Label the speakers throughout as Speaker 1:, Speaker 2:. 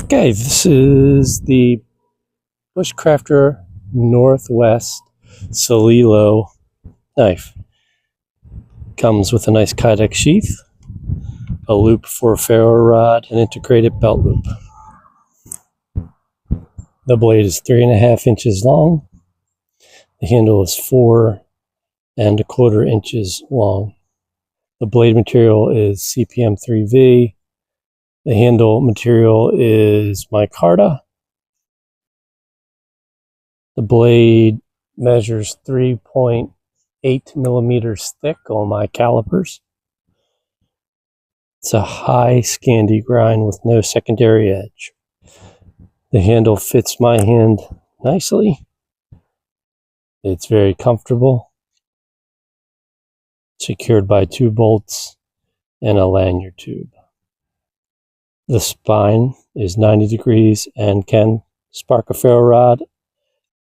Speaker 1: Okay, this is the Bushcraft Northwest Celilo Knife. Comes with a nice kydex sheath, a loop for a ferro rod, and integrated belt loop. The blade is 3.5 inches long. The handle is 4.25 inches long. The blade material is CPM 3V. The handle material is micarta. The blade measures 3.8 millimeters thick on my calipers. It's a high Scandi grind with no secondary edge. The handle fits my hand nicely. It's very comfortable. Secured by 2 bolts and a lanyard tube. The spine is 90 degrees and can spark a ferro rod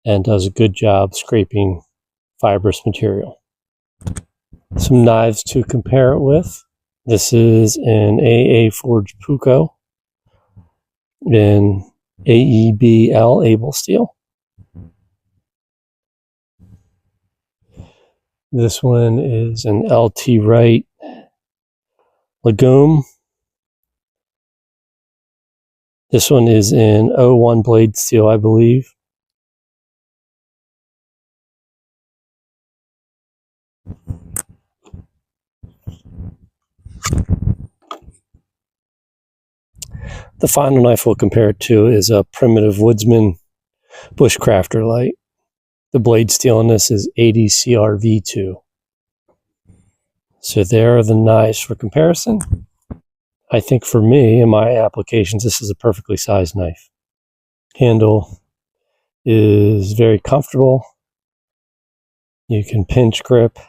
Speaker 1: and does a good job scraping fibrous material. Some knives to compare it with. This is an AA Forged Puco in AEBL Able Steel. This one is an LT Wright Legume. This one is in 01 blade steel, I believe. The final knife we'll compare it to is a Primitive Woodsman Bushcrafter light. The blade steel in this is 80 CRV2. So there are the knives for comparison. I think for me, in my applications, this is a perfectly sized knife. Handle is very comfortable. You can pinch grip.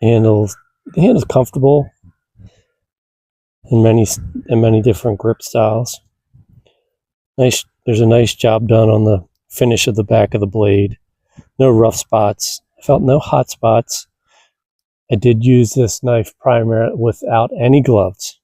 Speaker 1: The handle's comfortable in many different grip styles. There's a nice job done on the finish of the back of the blade. No rough spots. I felt no hot spots. I did use this knife primarily without any gloves.